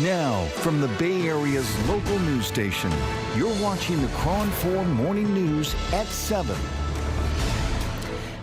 Now, from the Bay Area's local news station, you're watching the KRON 4 Morning News at 7.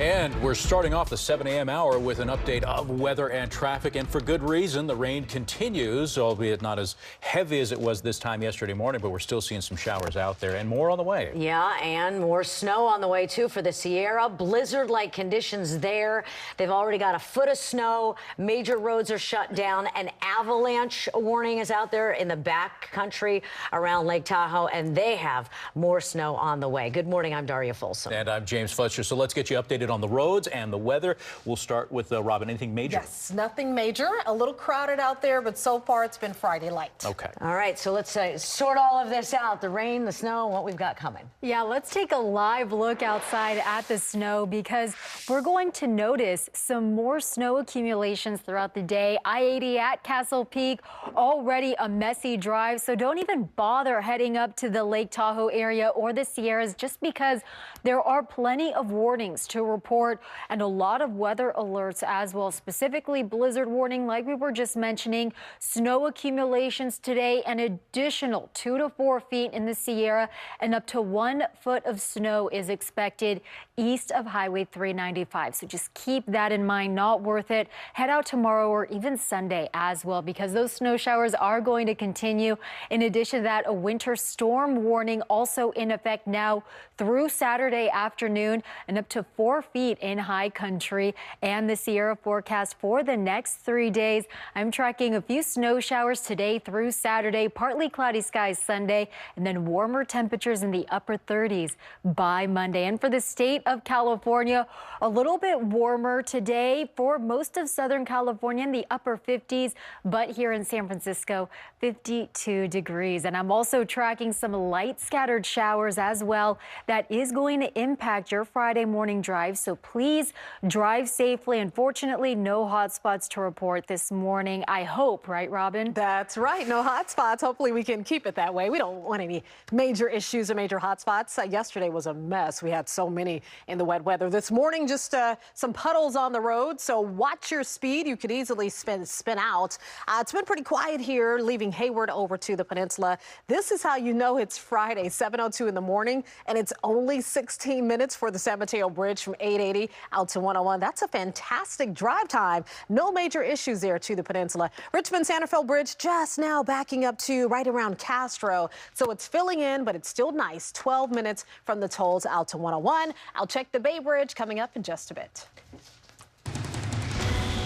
And we're starting off the 7 a.m. hour with an update of weather and traffic, and for good reason. The rain continues, albeit not as heavy as it was this time yesterday morning, but we're still seeing some showers out there and more on the way. Yeah, and more snow on the way, too, for the Sierra. Blizzard-like conditions there. They've already got a foot of snow. Major roads are shut down. An avalanche warning is out there in the back country around Lake Tahoe, and they have more snow on the way. Good morning. I'm Daria Folsom. And I'm James Fletcher. So let's get you updated on the roads and the weather. We'll start with Robin. Anything major? Yes, nothing major. A little crowded out there, but so far it's been Friday light. Okay. All right, so let's sort all of this out. The rain, the snow, what we've got coming. Yeah, let's take a live look outside at the snow because we're going to notice some more snow accumulations throughout the day. I-80 at Castle Peak, already a messy drive, so don't even bother heading up to the Lake Tahoe area or the Sierras just because there are plenty of warnings to report and a lot of weather alerts as well, specifically blizzard warning like we were just mentioning, snow accumulations today, an additional 2 to 4 feet in the Sierra, and up to 1 foot of snow is expected east of Highway 395. So just keep that in mind, not worth it. Head out tomorrow or even Sunday as well because those snow showers are going to continue. In addition to that, a winter storm warning also in effect now through Saturday afternoon and up to 4 feet in high country, and the Sierra forecast for the next 3 days. I'm tracking a few snow showers today through Saturday, partly cloudy skies Sunday, and then warmer temperatures in the upper 30s by Monday. And for the state of California, a little bit warmer today for most of Southern California in the upper 50s, but here in San Francisco, 52 degrees. And I'm also tracking some light scattered showers as well. That is going to impact your Friday morning drive, so please drive safely. Unfortunately, no hot spots to report this morning. I hope, right, Robin? That's right. No hot spots. Hopefully we can keep it that way. We don't want any major issues or major hot spots. Yesterday was a mess. We had so many in the wet weather. This morning, just some puddles on the road, so watch your speed. You could easily spin out. It's been pretty quiet here, leaving Hayward over to the peninsula. This is how you know it's Friday, 7:02 in the morning, and it's only 16 minutes for the San Mateo Bridge from 880 out to 101. That's a fantastic drive time. No major issues there to the peninsula. Richmond Santa Fe Bridge just now backing up to right around Castro. So it's filling in, but it's still nice. 12 minutes from the tolls out to 101. I'll check the Bay Bridge coming up in just a bit.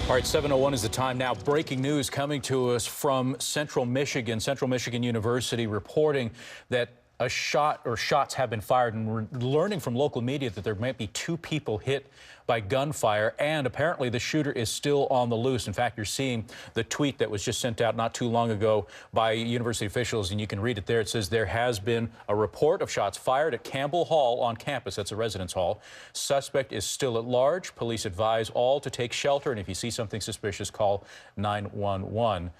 All right, 7:01 is the time now. Breaking news coming to us from Central Michigan. Central Michigan University reporting that a shot or shots have been fired, and we're learning from local media that there might be 2 people hit by gunfire, and apparently the shooter is still on the loose. In fact, you're seeing the tweet that was just sent out not too long ago by university officials, and you can read it there. It says there has been a report of shots fired at Campbell Hall on campus. That's a residence hall. Suspect is still at large. Police advise all to take shelter, and if you see something suspicious, call 911.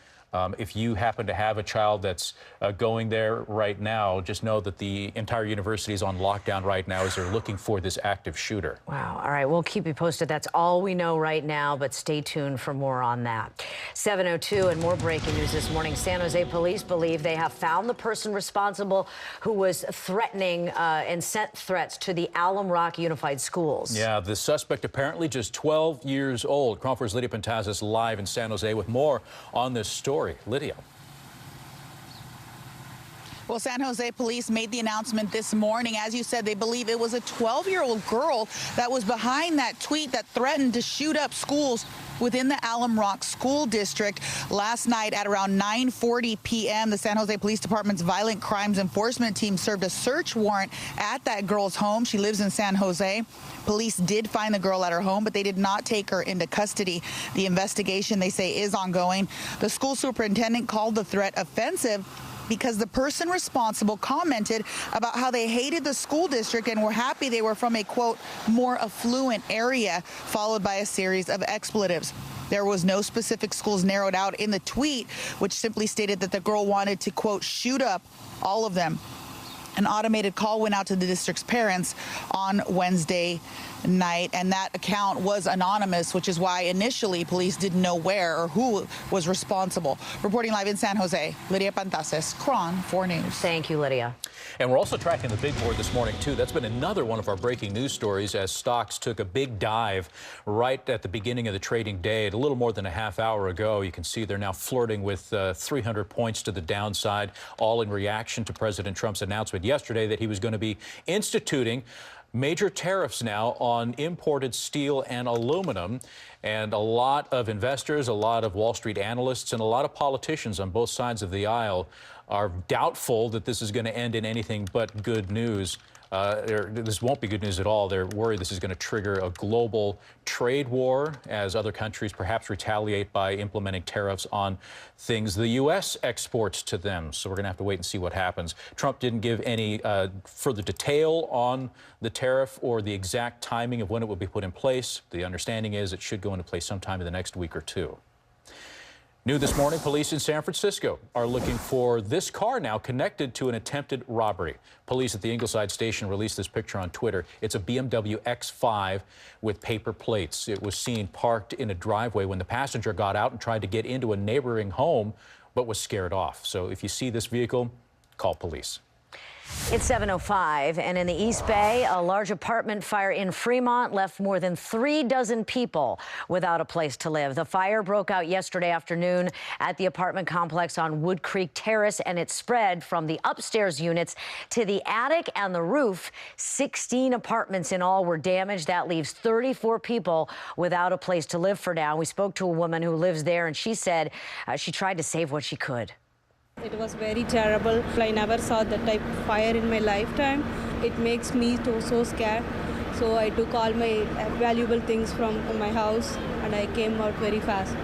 If you happen to have a child that's going there right now, just know that the entire university is on lockdown right now as they're looking for this active shooter. Wow. All right. We'll keep you posted. That's all we know right now, but stay tuned for more on that. 7:02 and more breaking news this morning. San Jose police believe they have found the person responsible who was threatening and sent threats to the Alum Rock Unified Schools. Yeah, the suspect apparently just 12 years old. KRON 4's Lydia Pentazis live in San Jose with more on this story. Lydia. Well, San Jose police made the announcement this morning. As you said, they believe it was a 12-year-old girl that was behind that tweet that threatened to shoot up schools within the Alum Rock School District. Last night at around 9:40 p.m., the San Jose Police Department's Violent Crimes Enforcement Team served a search warrant at that girl's home. She lives in San Jose. Police did find the girl at her home, but they did not take her into custody. The investigation, they say, is ongoing. The school superintendent called the threat offensive because the person responsible commented about how they hated the school district and were happy they were from a, quote, more affluent area, followed by a series of expletives. There was no specific schools narrowed out in the tweet, which simply stated that the girl wanted to, quote, shoot up all of them. An automated call went out to the district's parents on Wednesday night, and that account was anonymous, which is why initially police didn't know where or who was responsible. Reporting live in San Jose, Lydia Pantases, KRON 4 News. Thank you, Lydia. And we're also tracking the big board this morning, too. That's been another one of our breaking news stories as stocks took a big dive right at the beginning of the trading day. A little more than a half hour ago, you can see they're now flirting with 300 points to the downside, all in reaction to President Trump's announcement yesterday that he was going to be instituting major tariffs now on imported steel and aluminum. And a lot of investors, a lot of Wall Street analysts, and a lot of politicians on both sides of the aisle are doubtful that this is going to end in anything but good news. This won't be good news at all. They're worried this is going to trigger a global trade war as other countries perhaps retaliate by implementing tariffs on things the U.S. exports to them. So we're going to have to wait and see what happens. Trump didn't give any further detail on the tariff or the exact timing of when it will be put in place. The understanding is it should go into place sometime in the next week or two. New this morning, police in San Francisco are looking for this car now connected to an attempted robbery. Police at the Ingleside station released this picture on Twitter. It's a BMW X5 with paper plates. It was seen parked in a driveway when the passenger got out and tried to get into a neighboring home, but was scared off. So if you see this vehicle, call police. It's 7:05, and in the East Bay, a large apartment fire in Fremont left more than 36 people without a place to live. The fire broke out yesterday afternoon at the apartment complex on Wood Creek Terrace, and it spread from the upstairs units to the attic and the roof. 16 apartments in all were damaged. That leaves 34 people without a place to live for now. We spoke to a woman who lives there, and she said she tried to save what she could. It was very terrible. I never saw that type of fire in my lifetime. It makes me so scared. So I took all my valuable things from my house and I came out very fast.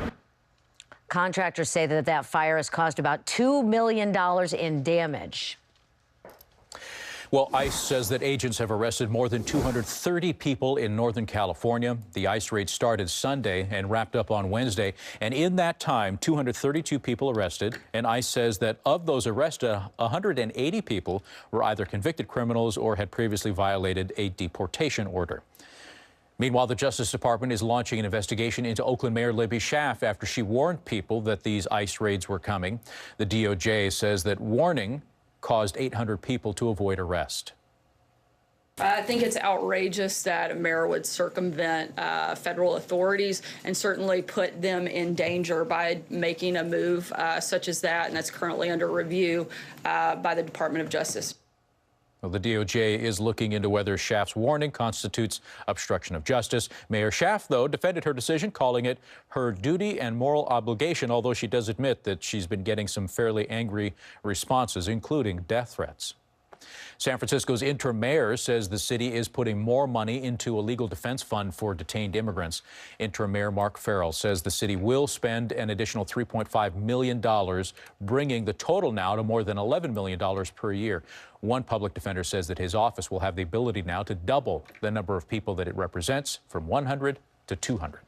Contractors say that that fire has caused about $2 million in damage. Well, ICE says that agents have arrested more than 230 people in Northern California. The ICE raid started Sunday and wrapped up on Wednesday. And in that time, 232 people arrested. And ICE says that of those arrested, 180 people were either convicted criminals or had previously violated a deportation order. Meanwhile, the Justice Department is launching an investigation into Oakland Mayor Libby Schaaf after she warned people that these ICE raids were coming. The DOJ says that warning caused 800 people to avoid arrest. I think it's outrageous that a mayor would circumvent federal authorities and certainly put them in danger by making a move such as that, and that's currently under review by the Department of Justice. Well, the DOJ is looking into whether Schaaf's warning constitutes obstruction of justice. Mayor Schaaf, though, defended her decision, calling it her duty and moral obligation, although she does admit that she's been getting some fairly angry responses, including death threats. San Francisco's interim mayor says the city is putting more money into a legal defense fund for detained immigrants. Interim Mayor Mark Farrell says the city will spend an additional $3.5 million, bringing the total now to more than $11 million per year. One public defender says that his office will have the ability now to double the number of people that it represents from 100 to 200.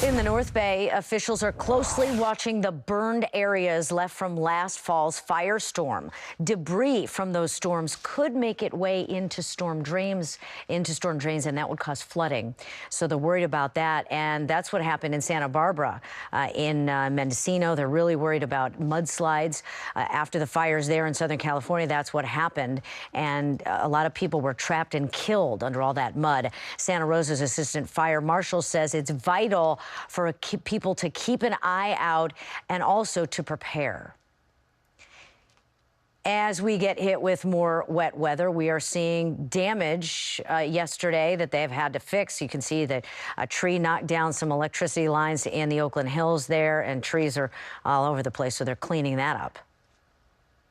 In the North Bay, officials are closely watching the burned areas left from last fall's firestorm. Debris from those storms could make its way into storm drains, and that would cause flooding. So they're worried about that, and that's what happened in Santa Barbara. In Mendocino, they're really worried about mudslides. After the fires there in Southern California, that's what happened, and a lot of people were trapped and killed under all that mud. Santa Rosa's assistant fire marshal says it's vital for people to keep an eye out and also to prepare. As we get hit with more wet weather, we are seeing damage yesterday that they've had to fix. You can see that a tree knocked down some electricity lines in the Oakland Hills there, and trees are all over the place, so they're cleaning that up.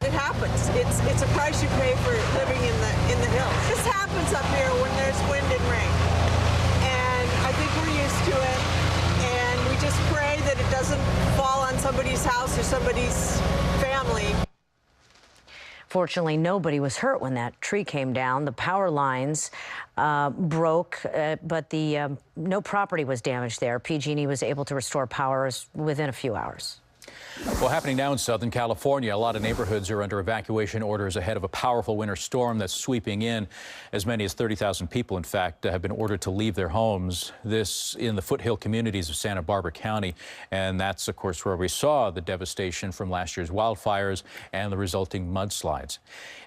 It happens. It's a price you pay for living in the hills. This happens up here when there's wind and rain, and I think we're used to it. And we just pray that it doesn't fall on somebody's house or somebody's family. Fortunately, nobody was hurt when that tree came down. The power lines broke, but no property was damaged there. PG&E was able to restore power within a few hours. Well, happening now in Southern California, a lot of neighborhoods are under evacuation orders ahead of a powerful winter storm that's sweeping in. As many as 30,000 people, in fact, have been ordered to leave their homes. This in the foothill communities of Santa Barbara County. And that's, of course, where we saw the devastation from last year's wildfires and the resulting mudslides.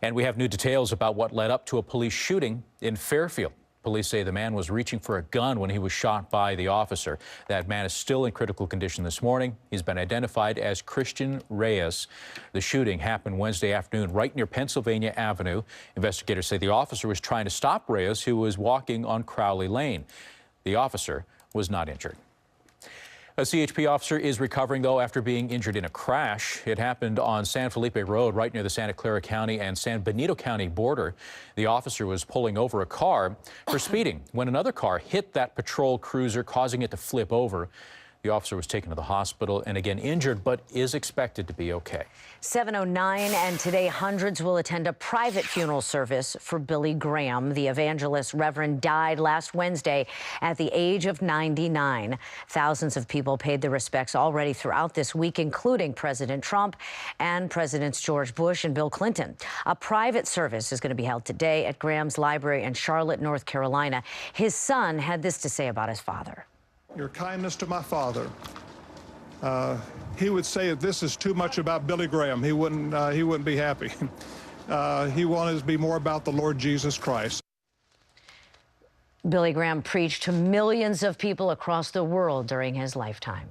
And we have new details about what led up to a police shooting in Fairfield. Police say the man was reaching for a gun when he was shot by the officer. That man is still in critical condition this morning. He's been identified as Christian Reyes. The shooting happened Wednesday afternoon right near Pennsylvania Avenue. Investigators say the officer was trying to stop Reyes, who was walking on Crowley Lane. The officer was not injured. A CHP officer is recovering, though, after being injured in a crash. It happened on San Felipe Road, right near the Santa Clara County and San Benito County border. The officer was pulling over a car for speeding when another car hit that patrol cruiser, causing it to flip over. The officer was taken to the hospital and again injured, but is expected to be okay. 7:09, and today hundreds will attend a private funeral service for Billy Graham. The evangelist reverend died last Wednesday at the age of 99. Thousands of people paid their respects already throughout this week, including President Trump and Presidents George Bush and Bill Clinton. A private service is going to be held today at Graham's Library in Charlotte, North Carolina. His son had this to say about his father. Your kindness to my father. He would say that this is too much about Billy Graham. He wouldn't be happy. He wanted to be more about the Lord Jesus Christ. Billy Graham preached to millions of people across the world during his lifetime.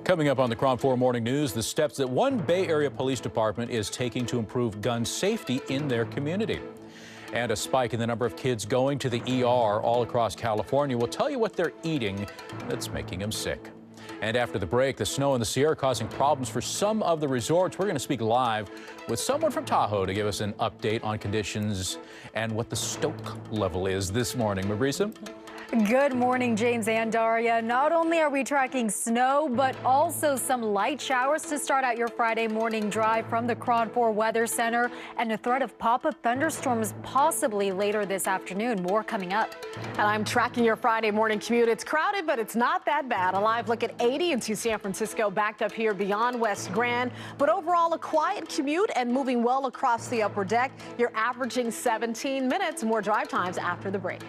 Coming up on the KRON 4 Morning News, the steps that one Bay Area police department is taking to improve gun safety in their community. And a spike in the number of kids going to the ER all across California. We'll tell you what they're eating that's making them sick. And after the break, the snow in the Sierra causing problems for some of the resorts. We're going to speak live with someone from Tahoe to give us an update on conditions and what the stoke level is this morning. Marisa? Good morning, James and Daria. Not only are we tracking snow, but also some light showers to start out your Friday morning drive from the KRON 4 Weather Center, and a threat of pop-up thunderstorms possibly later this afternoon. More coming up. And I'm tracking your Friday morning commute. It's crowded, but it's not that bad. A live look at 80 into San Francisco, backed up here beyond West Grand. But overall, a quiet commute and moving well across the upper deck. You're averaging 17 minutes. More drive times after the break.